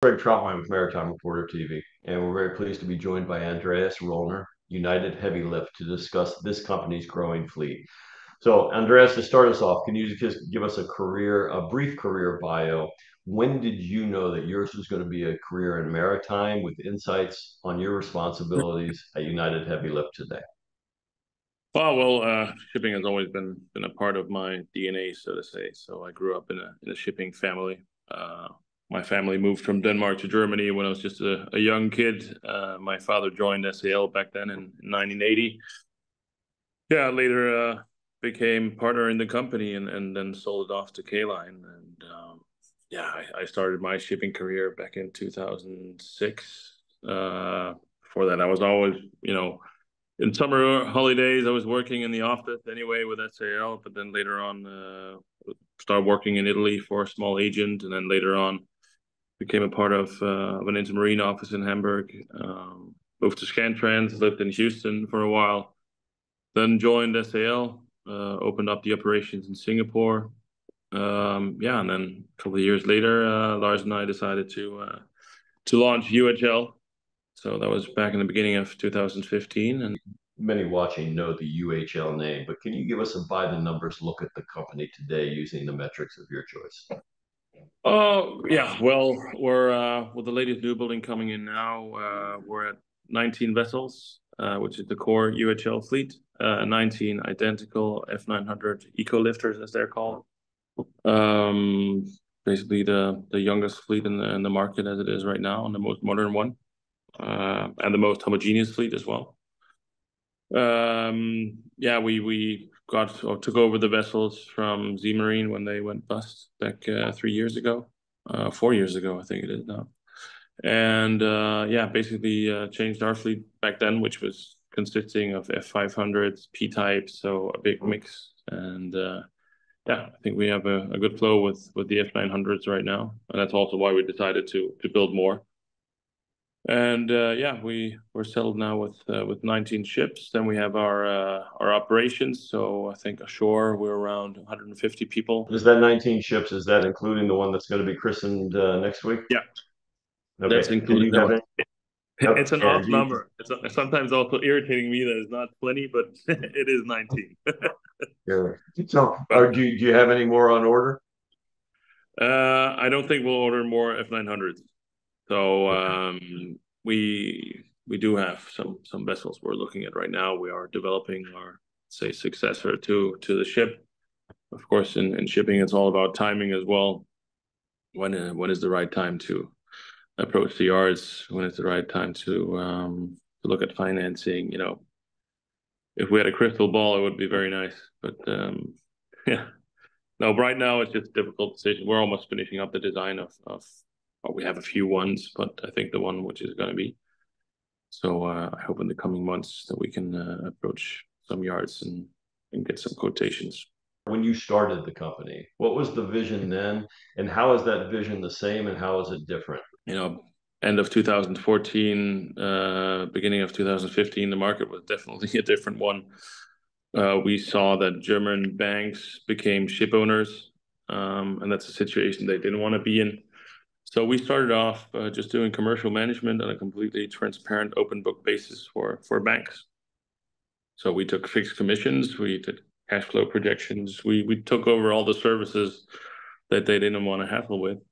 Craig Troutman with Maritime Reporter TV, and we're very pleased to be joined by Andreas Rolner, United Heavy Lift, to discuss this company's growing fleet. So, Andreas, to start us off, can you just give us a brief career bio? When did you know that yours was going to be a career in maritime with insights on your responsibilities at United Heavy Lift today? Shipping has always been a part of my DNA, so to say. So I grew up in a shipping family. My family moved from Denmark to Germany when I was just a young kid. My father joined SAL back then in 1980. Yeah, later became partner in the company and then sold it off to K-Line. And I started my shipping career back in 2006. Before that, I was always, in summer holidays, I was working in the office anyway with SAL, but then later on, started working in Italy for a small agent, and then later on, became a part of an intermarine office in Hamburg. Moved to Scantrans, lived in Houston for a while, then joined SAL, opened up the operations in Singapore. And then a couple of years later, Lars and I decided to launch UHL. So that was back in the beginning of 2015. And many watching know the UHL name, but can you give us a by the numbers look at the company today using the metrics of your choice? Oh, yeah. Well, we're with the latest new building coming in now. We're at 19 vessels, which is the core UHL fleet, 19 identical F900 eco lifters, as they're called. Basically the youngest fleet in the market as it is right now, and the most modern one, and the most homogeneous fleet as well. We took over the vessels from Z Marine when they went bust back 3 years ago, 4 years ago, I think it is now. And basically changed our fleet back then, which was consisting of F500s, P types, so a big mix. And I think we have a good flow with the F900s right now, and that's also why we decided to build more. And we're settled now with 19 ships. Then we have our operations. So I think ashore we're around 150 people. Is that 19 ships? Is that including the one that's going to be christened next week? Yeah, okay. That's including that one. It's an odd do you, number. It's sometimes also irritating me that it's not 20, but it is 19. yeah. So, do you have any more on order? I don't think we'll order more F900s. So Okay. we do have some vessels we're looking at right now. We are developing our, say, successor to the ship. Of course, in shipping, it's all about timing as well. When is the right time to approach the yards? When is the right time to look at financing? If we had a crystal ball, it would be very nice. But yeah, no. Right now, it's just a difficult decision. We're almost finishing up the design of. Well, we have a few ones, but I think the one which is going to be. So I hope in the coming months that we can approach some yards and get some quotations. When you started the company, what was the vision then, and how is that vision the same, and how is it different? End of 2014, beginning of 2015, the market was definitely a different one. We saw that German banks became ship owners, and that's a situation they didn't want to be in. So we started off just doing commercial management on a completely transparent, open book basis for banks. So we took fixed commissions, we did cash flow projections, we took over all the services that they didn't want to hassle with.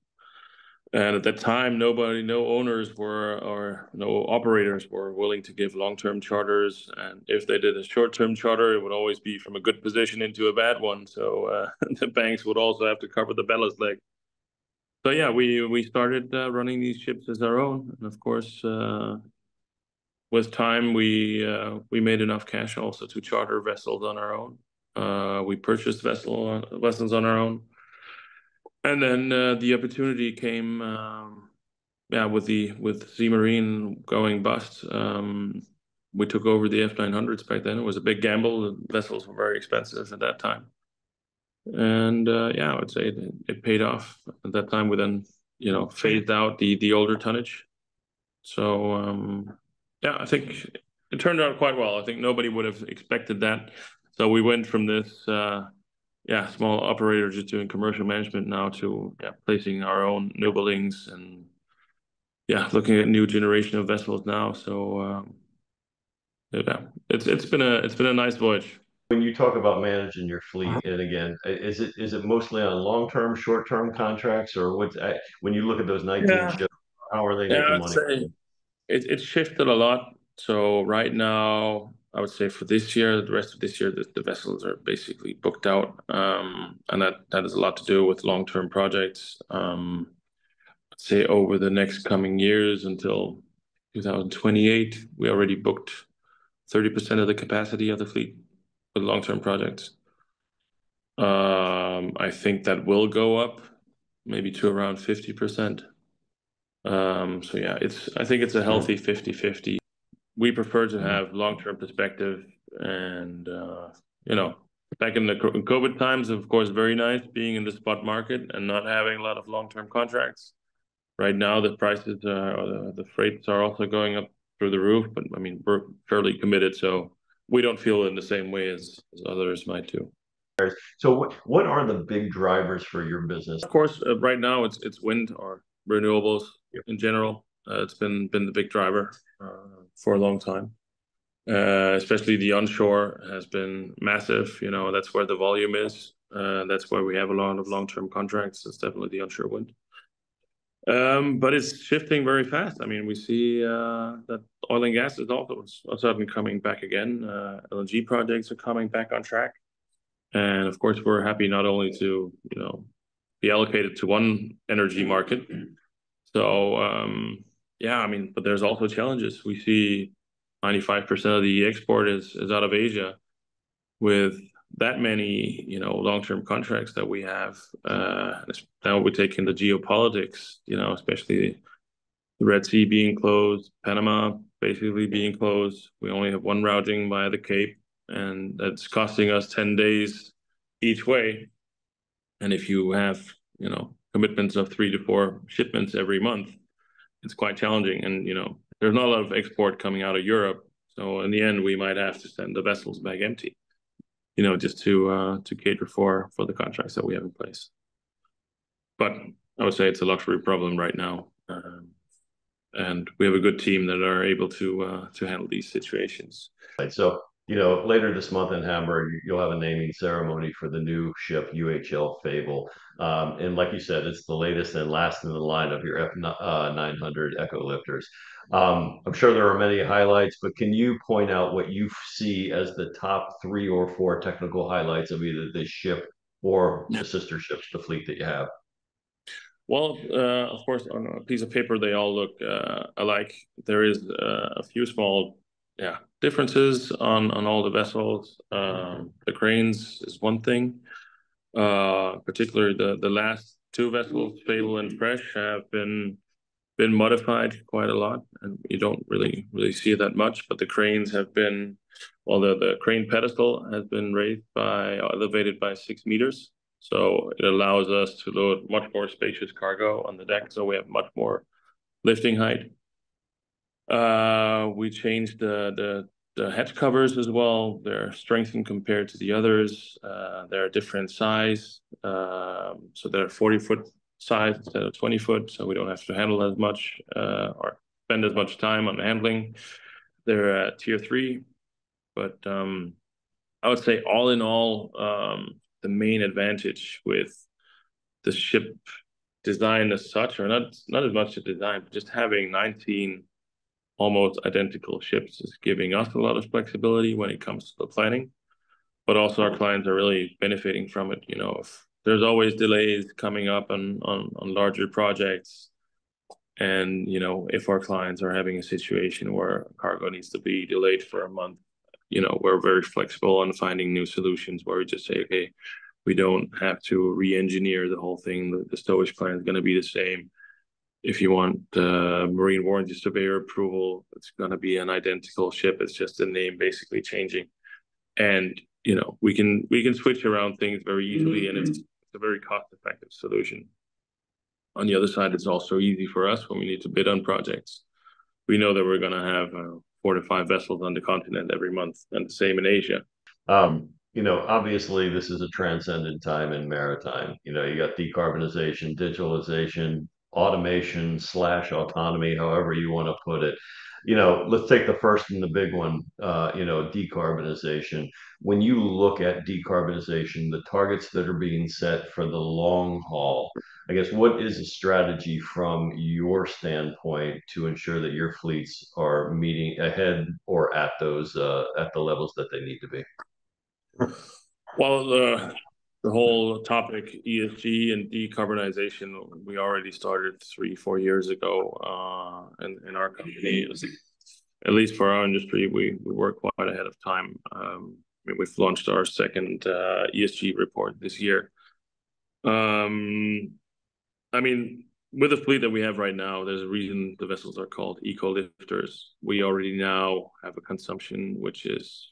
And at that time, no owners were, or no operators were willing to give long-term charters. And if they did a short-term charter, it would always be from a good position into a bad one. So the banks would also have to cover the ballast leg. So yeah, we started running these ships as our own, and of course, with time, we made enough cash also to charter vessels on our own. We purchased vessels on our own, and then the opportunity came, with Z Marine going bust. We took over the F900s back then. It was a big gamble. The vessels were very expensive at that time. And I would say it paid off. At that time, we then phased out the older tonnage. So I think it turned out quite well. I think nobody would have expected that. So we went from this small operator just doing commercial management now to placing our own new buildings and yeah, looking at new generation of vessels now. So yeah, it's been a nice voyage. When you talk about managing your fleet, and again, is it mostly on long-term, short-term contracts, or when you look at those 19 Yeah, ships, how are they yeah, making I'd money? say it's shifted a lot. So right now, I would say for this year, the rest of this year, the vessels are basically booked out, and that has a lot to do with long-term projects. I'd say over the next coming years until 2028, we already booked 30% of the capacity of the fleet with long-term projects. I think that will go up maybe to around 50%. So yeah, I think it's a Hmm. healthy 50-50. We prefer to have long-term perspective and you know, back in the COVID times, of course, very nice being in the spot market and not having a lot of long-term contracts. Right now, the prices or the freights are also going up through the roof, but I mean, we're fairly committed, so we don't feel in the same way as others might do. So what are the big drivers for your business? Of course, right now it's wind or renewables Yep. in general. It's been the big driver for a long time. Especially the onshore has been massive. You know, that's where the volume is. That's where we have a lot of long-term contracts. It's definitely the onshore wind. But it's shifting very fast. I mean, we see that oil and gas is also suddenly coming back again. LNG projects are coming back on track. And of course, we're happy not only to, be allocated to one energy market. So, yeah, I mean, but there's also challenges. We see 95% of the export is out of Asia with that many, long-term contracts that we have. Now we take in the geopolitics, especially the Red Sea being closed, Panama basically being closed. We only have one routing via the Cape, and that's costing us 10 days each way. And if you have, commitments of 3 to 4 shipments every month, it's quite challenging. And, there's not a lot of export coming out of Europe. So in the end, we might have to send the vessels back empty, just to cater for the contracts that we have in place. But I would say it's a luxury problem right now. And we have a good team that are able to handle these situations. Right. So, later this month in Hamburg, you'll have a naming ceremony for the new ship UHL Fable. And like you said, it's the latest and last in the line of your F900 Echo lifters. I'm sure there are many highlights, but can you point out what you see as the top 3 or 4 technical highlights of either this ship or the sister ships, the fleet that you have? Well, of course, on a piece of paper, they all look alike. There is a few small, yeah, differences on all the vessels. The cranes is one thing. Particularly the last two vessels, Fatal and Fresh, have been modified quite a lot, and you don't really see that much. But the cranes have been, well, the crane pedestal has been elevated by 6 meters, so it allows us to load much more spacious cargo on the deck. So we have much more lifting height. We changed the hatch covers as well. They're strengthened compared to the others. They're a different size, so they're 40-foot size instead of 20 foot, so we don't have to handle as much or spend as much time on handling. They're tier 3, but I would say all in all, the main advantage with the ship design as such, or not as much the design, but just having 19 almost identical ships is giving us a lot of flexibility when it comes to the planning, but also our clients are really benefiting from it. If there's always delays coming up on larger projects, and if our clients are having a situation where cargo needs to be delayed for a month, we're very flexible on finding new solutions where we just say, okay, we don't have to re-engineer the whole thing. The stowage plan is going to be the same. If you want marine warranty surveyor approval, it's going to be an identical ship. It's just the name basically changing, and we can switch around things very easily, and it's a very cost-effective solution. On the other side, it's also easy for us when we need to bid on projects. We know that we're going to have 4 to 5 vessels on the continent every month, and the same in Asia. Obviously this is a transcendent time in maritime. You got decarbonization, digitalization, automation slash autonomy, however you want to put it. Let's take the first and the big one, decarbonization. When you look at decarbonization, the targets that are being set for the long haul, I guess, what is the strategy from your standpoint to ensure that your fleets are meeting ahead or at at the levels that they need to be? Well, the whole topic ESG and decarbonization, we already started 3-4 years ago in our company. At least for our industry, we work quite ahead of time. We've launched our second ESG report this year. I mean, with the fleet that we have right now, there's a reason the vessels are called eco lifters. We already now have a consumption which is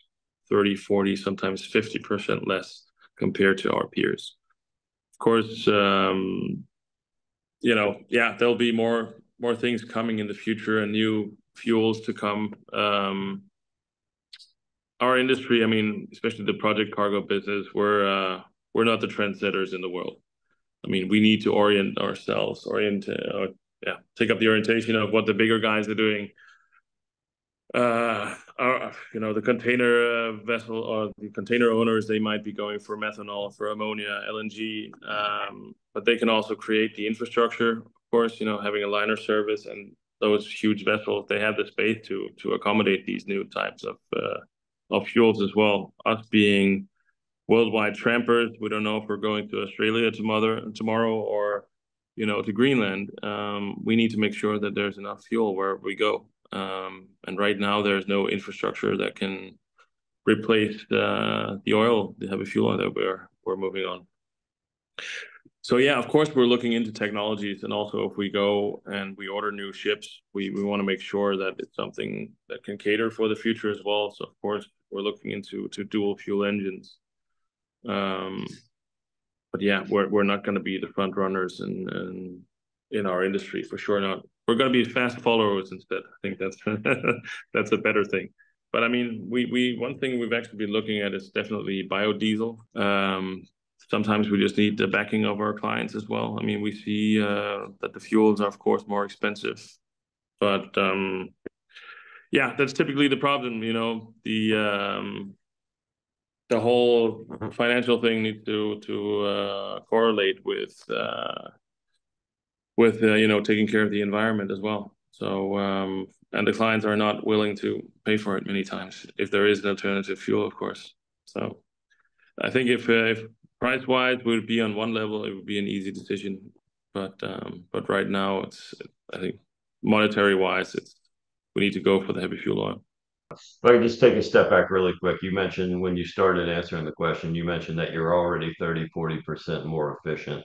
30, 40, sometimes 50% less compared to our peers. Of course, there'll be more things coming in the future and new fuels to come. Our industry, I mean, especially the project cargo business, we're not the trendsetters in the world. I mean, we need to orient ourselves, take up the orientation of what the bigger guys are doing. The container vessel or the container owners, they might be going for methanol, for ammonia, LNG, but they can also create the infrastructure. Of course, having a liner service and those huge vessels, they have the space to accommodate these new types of fuels as well. Us being worldwide trampers, we don't know if we're going to Australia tomorrow or to Greenland. We need to make sure that there's enough fuel wherever we go. And right now, there's no infrastructure that can replace the oil, the heavy fuel oil that we're moving on. So yeah, of course, we're looking into technologies, and also if we go and we order new ships, we want to make sure that it's something that can cater for the future as well. So of course, we're looking into dual fuel engines. But yeah, we're not going to be the front runners in our industry, for sure not. We're going to be fast followers instead. I think that's that's a better thing. But I mean, we one thing we've actually been looking at is definitely biodiesel. Sometimes we just need the backing of our clients as well. I mean, we see that the fuels are, of course, more expensive. But yeah, that's typically the problem. The whole financial thing needs to correlate with taking care of the environment as well. So and the clients are not willing to pay for it many times if there is an alternative fuel, of course. So I think if price wise would be on one level, it would be an easy decision. But right now, I think monetary wise, we need to go for the heavy fuel oil. If I could just take a step back really quick. You mentioned when you started answering the question, you mentioned that you're already 30-40% more efficient.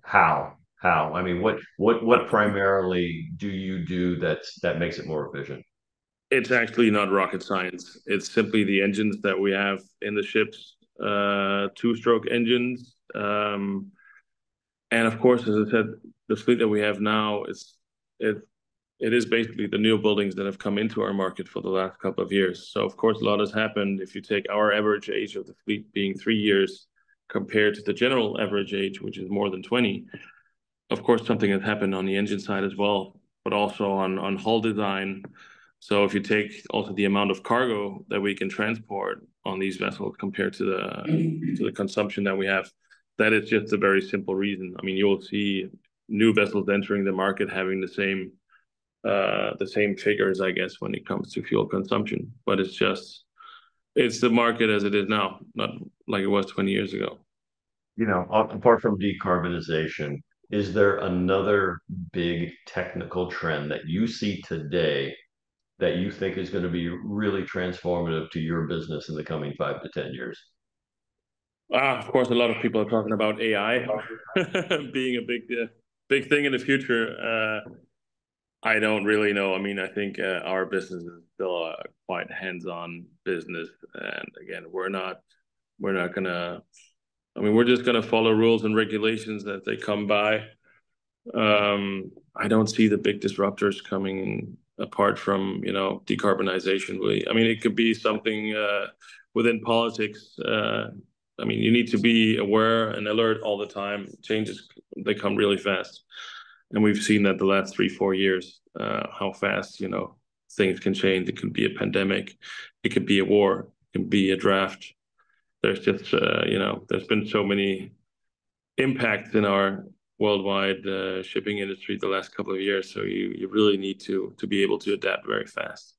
How? I mean, what primarily do you do that makes it more efficient? It's actually not rocket science. It's simply the engines that we have in the ships, two-stroke engines. And of course, as I said, the fleet that we have now it is basically the new buildings that have come into our market for the last couple of years. So of course, a lot has happened. If you take our average age of the fleet being 3 years compared to the general average age, which is more than 20, of course, something has happened on the engine side as well, but also on hull design. So if you take also the amount of cargo that we can transport on these vessels compared to the consumption that we have, that is just a very simple reason. I mean, you will see new vessels entering the market having the same figures, I guess, when it comes to fuel consumption. But it's the market as it is now, not like it was 20 years ago. Apart from decarbonization, is there another big technical trend that you see today that you think is going to be really transformative to your business in the coming 5 to 10 years? Of course, a lot of people are talking about AI being a big thing in the future. I don't really know. I mean, I think our business is still a quite hands-on business, and again, we're not gonna. I mean, we're just gonna follow rules and regulations that they come by. I don't see the big disruptors coming apart from decarbonization. I mean, it could be something within politics. I mean, you need to be aware and alert all the time. Changes, they come really fast. And we've seen that the last 3-4 years, how fast, things can change. It could be a pandemic, it could be a war, it can be a draft. There's just, there's been so many impacts in our worldwide shipping industry the last couple of years. So you really need to be able to adapt very fast.